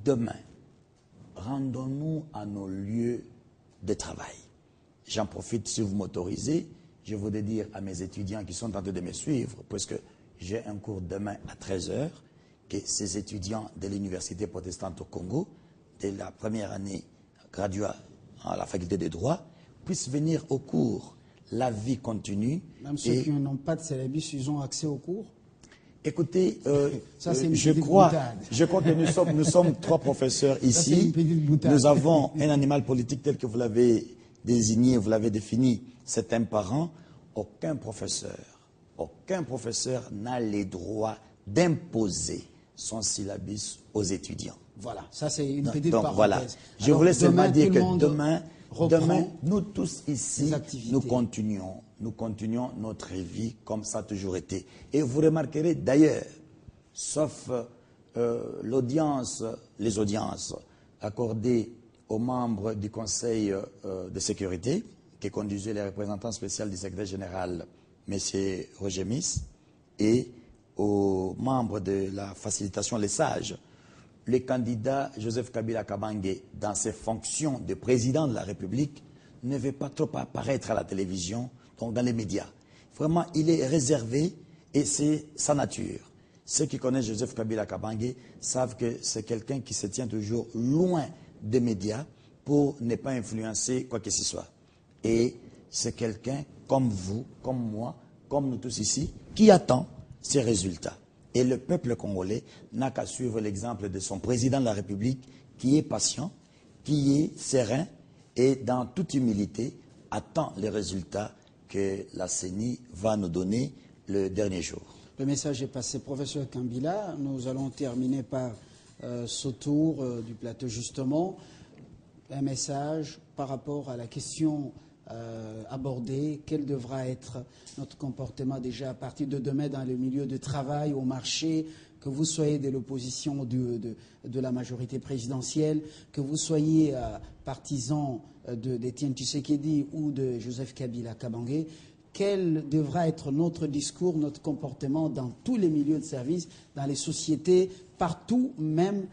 demain, rendons-nous à nos lieux de travail. J'en profite, si vous m'autorisez, je voudrais dire à mes étudiants qui sont en train de me suivre, puisque j'ai un cours demain à 13 h, que ces étudiants de l'Université protestante au Congo, de la première année graduée à la faculté de droit, puissent venir au cours. La vie continue. Même ceux qui n'ont pas de célébus, ils ont accès au cours? Écoutez, ça, je crois que nous sommes 3 professeurs ici. Nous avons un animal politique tel que vous l'avez désigné, vous l'avez défini, c'est un parent. Aucun professeur n'a le droit d'imposer son syllabus aux étudiants. Voilà, ça c'est une petite Donc, parenthèse. Voilà. Je voulais seulement dire que demain, nous tous ici, nous continuons notre vie comme ça a toujours été. Et vous remarquerez d'ailleurs, sauf les audiences accordées aux membres du Conseil de sécurité, qui conduisait les représentants spéciaux du secrétaire général, M. Roger Miss, et aux membres de la facilitation, les sages, le candidat Joseph Kabila Kabange, dans ses fonctions de président de la République, ne veut pas trop apparaître à la télévision, donc dans les médias. Vraiment, il est réservé et c'est sa nature. Ceux qui connaissent Joseph Kabila Kabange savent que c'est quelqu'un qui se tient toujours loin des médias pour ne pas influencer quoi que ce soit. Et c'est quelqu'un comme vous, comme moi, comme nous tous ici, qui attend ces résultats. Et le peuple congolais n'a qu'à suivre l'exemple de son président de la République, qui est patient, qui est serein et dans toute humilité attend les résultats que la CENI va nous donner le dernier jour. Le message est passé. Professeur Kambila, nous allons terminer par ce tour du plateau justement. Un message par rapport à la question abordée, quel devra être notre comportement déjà à partir de demain dans le milieu de travail, au marché, que vous soyez de l'opposition de la majorité présidentielle, que vous soyez partisan d'Étienne Tshisekedi ou de Joseph Kabila Kabange, quel devra être notre discours, notre comportement dans tous les milieux de service, dans les sociétés, partout, même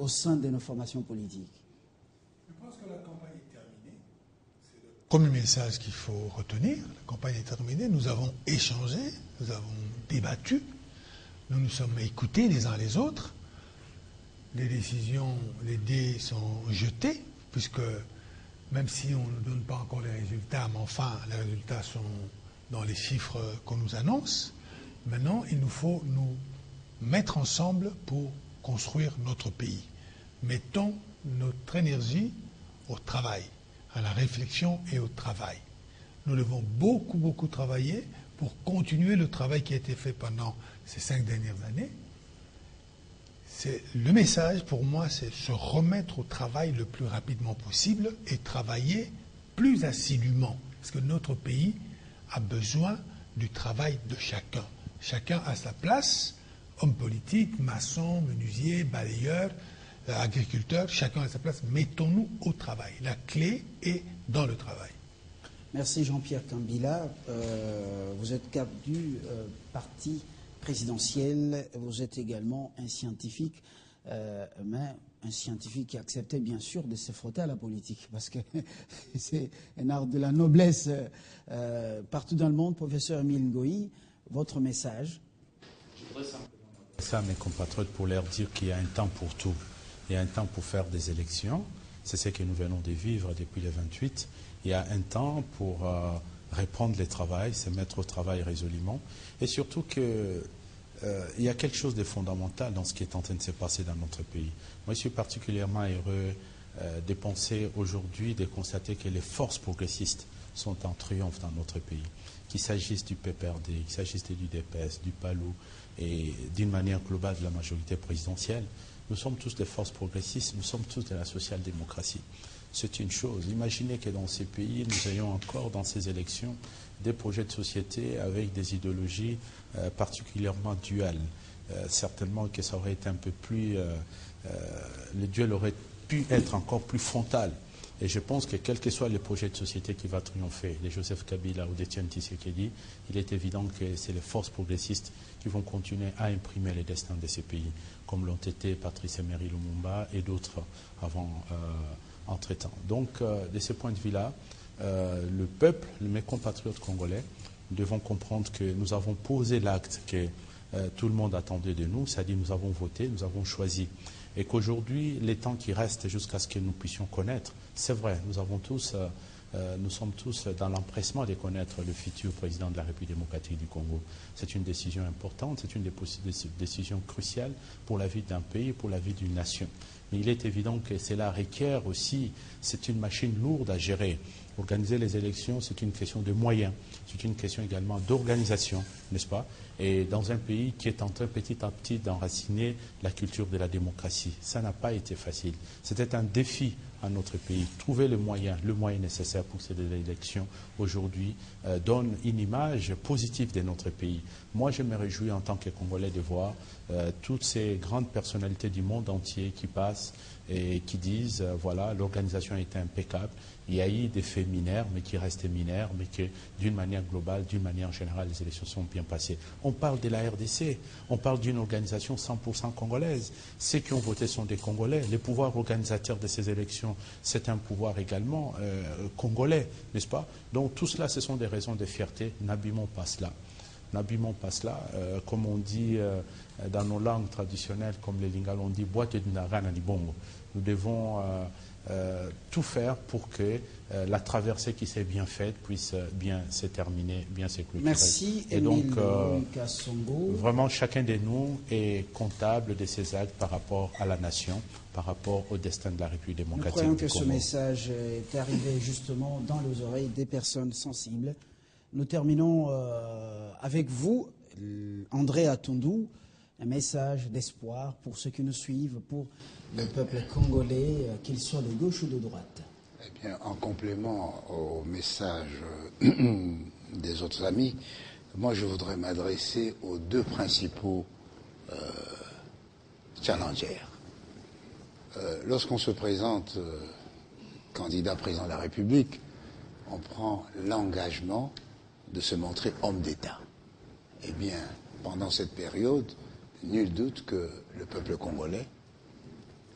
au sein de nos formations politiques? Premier message qu'il faut retenir, la campagne est terminée, nous avons échangé, nous avons débattu, nous nous sommes écoutés les uns les autres, les décisions, les dés sont jetés, puisque même si on ne donne pas encore les résultats, mais enfin les résultats sont dans les chiffres qu'on nous annonce, maintenant il nous faut nous mettre ensemble pour construire notre pays. Mettons notre énergie au travail, à la réflexion et au travail. Nous devons beaucoup travailler pour continuer le travail qui a été fait pendant ces 5 dernières années. Le message pour moi, c'est se remettre au travail le plus rapidement possible et travailler plus assidûment. Parce que notre pays a besoin du travail de chacun. Chacun a sa place, homme politique, maçon, menuisier, balayeur, agriculteurs, chacun a sa place. Mettons-nous au travail. La clé est dans le travail. Merci Jean-Pierre Kambila. Vous êtes cap du parti présidentiel. Vous êtes également un scientifique, mais un scientifique qui acceptait bien sûr de se frotter à la politique, parce que c'est un art de la noblesse partout dans le monde. Professeur Emile Ngoï, votre message? Je voudrais simplement adresser à mes compatriotes pour leur dire qu'il y a un temps pour tout. Il y a un temps pour faire des élections, c'est ce que nous venons de vivre depuis le 28. Il y a un temps pour reprendre le travail, se mettre au travail résolument. Et surtout qu'il y a quelque chose de fondamental dans ce qui est en train de se passer dans notre pays. Moi, je suis particulièrement heureux de penser aujourd'hui, de constater que les forces progressistes sont en triomphe dans notre pays. Qu'il s'agisse du PPRD, qu'il s'agisse du UDPS, du PALU et d'une manière globale de la majorité présidentielle. Nous sommes tous des forces progressistes, nous sommes tous de la social-démocratie. C'est une chose. Imaginez que dans ces pays, nous ayons encore dans ces élections des projets de société avec des idéologies particulièrement duales. Certainement que ça aurait été un peu plus... le duel aurait pu être encore plus frontal Et je pense que quels que soient les projets de société qui vont triompher, de Joseph Kabila ou d'Etienne Tshisekedi, il est évident que c'est les forces progressistes qui vont continuer à imprimer les destins de ces pays, comme l'ont été Patrice Emery Lumumba et d'autres avant entre-temps. Donc, de ce point de vue-là, le peuple, mes compatriotes congolais, devons comprendre que nous avons posé l'acte que tout le monde attendait de nous, c'est-à-dire nous avons voté, nous avons choisi. Et qu'aujourd'hui, les temps qui restent jusqu'à ce que nous puissions connaître, c'est vrai, nous sommes tous dans l'empressement de connaître le futur président de la République démocratique du Congo. C'est une décision importante, c'est une décision cruciale pour la vie d'un pays, pour la vie d'une nation. Mais il est évident que cela requiert aussi, c'est une machine lourde à gérer. Organiser les élections, c'est une question de moyens, c'est une question également d'organisation, n'est-ce pas? Et dans un pays qui est en train petit à petit d'enraciner la culture de la démocratie. Ça n'a pas été facile. C'était un défi à notre pays. Trouver le moyen nécessaire pour que ces élections aujourd'hui donnent une image positive de notre pays. Moi, je me réjouis en tant que Congolais de voir toutes ces grandes personnalités du monde entier qui passent et qui disent, voilà, l'organisation a été impeccable. Il y a eu des faits mineurs, mais qui restent mineurs, mais que d'une manière globale, d'une manière générale, les élections sont bien passées. On parle de la RDC, on parle d'une organisation 100% congolaise. Ceux qui ont voté sont des Congolais. Le pouvoir organisateur de ces élections, c'est un pouvoir également congolais, n'est-ce pas? Donc tout cela, ce sont des raisons de fierté. N'abîmons pas cela. N'abîmons pas cela. Comme on dit dans nos langues traditionnelles, comme les Lingala, on dit « boite de narana ni bongo ». Nous devons tout faire pour que la traversée qui s'est bien faite puisse bien se terminer, bien se clôturer. Merci. Et donc, Kasongo. vraiment, chacun de nous est comptable de ses actes par rapport à la nation, par rapport au destin de la République démocratique du Congo. Nous croyons que ce message est arrivé justement dans les oreilles des personnes sensibles. Nous terminons avec vous, André Atundou, un message d'espoir pour ceux qui nous suivent, pour le peuple congolais, qu'il soit de gauche ou de droite. Eh bien, en complément au message des autres amis, moi je voudrais m'adresser aux deux principaux challengers. Lorsqu'on se présente candidat président de la République, on prend l'engagement de se montrer homme d'État. Eh bien, pendant cette période, nul doute que le peuple congolais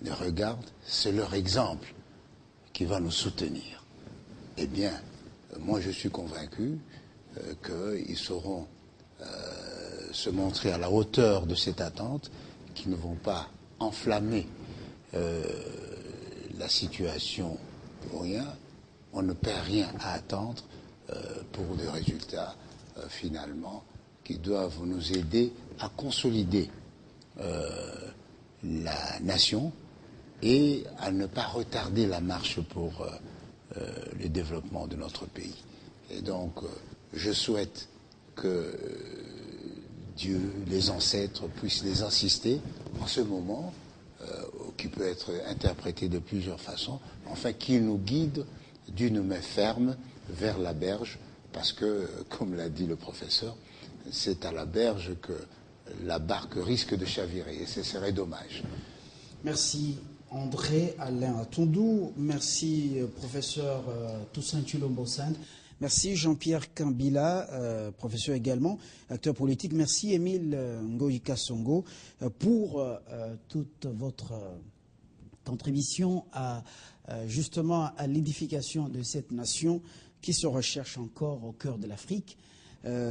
les regarde, c'est leur exemple qui va nous soutenir. Eh bien, moi je suis convaincu qu'ils sauront se montrer à la hauteur de cette attente, qu'ils ne vont pas enflammer la situation pour rien. On ne perd rien à attendre pour des résultats finalement qui doivent nous aider à consolider la nation et à ne pas retarder la marche pour le développement de notre pays. Et donc, je souhaite que Dieu, les ancêtres, puissent les assister en ce moment, qui peut être interprété de plusieurs façons, enfin qu'ils nous guident d'une main ferme vers la berge, parce que, comme l'a dit le professeur, c'est à la berge que la barque risque de chavirer, et ce serait dommage. Merci André Alain Atundou, merci professeur Toussaint Tshilombo Sand, merci Jean-Pierre Kambila, professeur également, acteur politique, merci Émile Ngoyi Kasongo pour toute votre contribution justement à l'édification de cette nation qui se recherche encore au cœur de l'Afrique.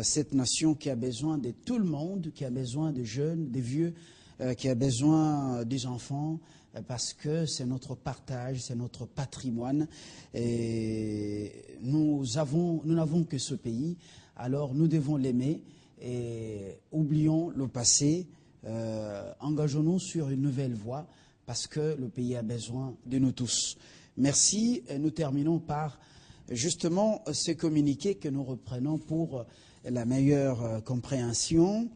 Cette nation qui a besoin de tout le monde, qui a besoin des jeunes, des vieux, qui a besoin des enfants, parce que c'est notre partage, c'est notre patrimoine. Et nous n'avons que ce pays, alors nous devons l'aimer et oublions le passé, engageons-nous sur une nouvelle voie, parce que le pays a besoin de nous tous. Merci, et nous terminons par justement ce communiqué que nous reprenons pour la meilleure compréhension.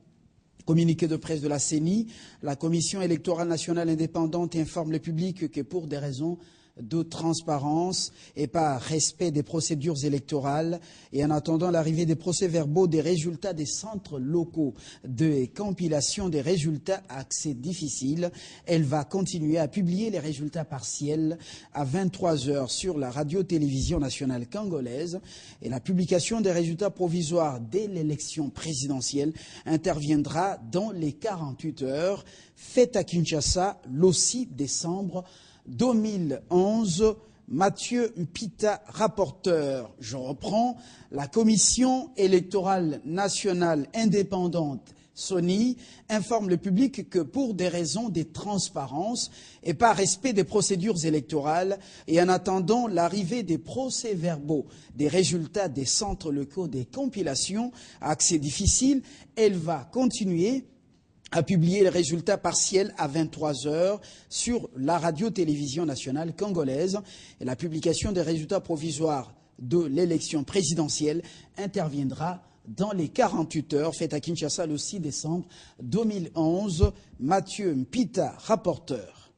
Communiqué de presse de la CENI, la Commission électorale nationale indépendante informe le public que pour des raisons de transparence et par respect des procédures électorales et en attendant l'arrivée des procès-verbaux des résultats des centres locaux de compilation des résultats à accès difficile, elle va continuer à publier les résultats partiels à 23h sur la radio-télévision nationale congolaise et la publication des résultats provisoires dès l'élection présidentielle interviendra dans les 48 heures, fête à Kinshasa le 6 décembre 2011. Mathieu Mpita, rapporteur. Je reprends. La Commission électorale nationale indépendante, Sony, informe le public que pour des raisons de transparence et par respect des procédures électorales et en attendant l'arrivée des procès-verbaux des résultats des centres locaux des compilations à accès difficile, elle va continuer à publier les résultats partiels à 23h sur la radio-télévision nationale congolaise. Et la publication des résultats provisoires de l'élection présidentielle interviendra dans les 48 heures, fête à Kinshasa le 6 décembre 2011. Mathieu Mpita, rapporteur.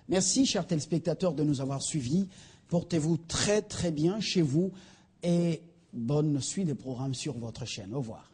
Merci, chers téléspectateurs, de nous avoir suivis. Portez-vous très très bien chez vous et bonne suite des programmes sur votre chaîne. Au revoir.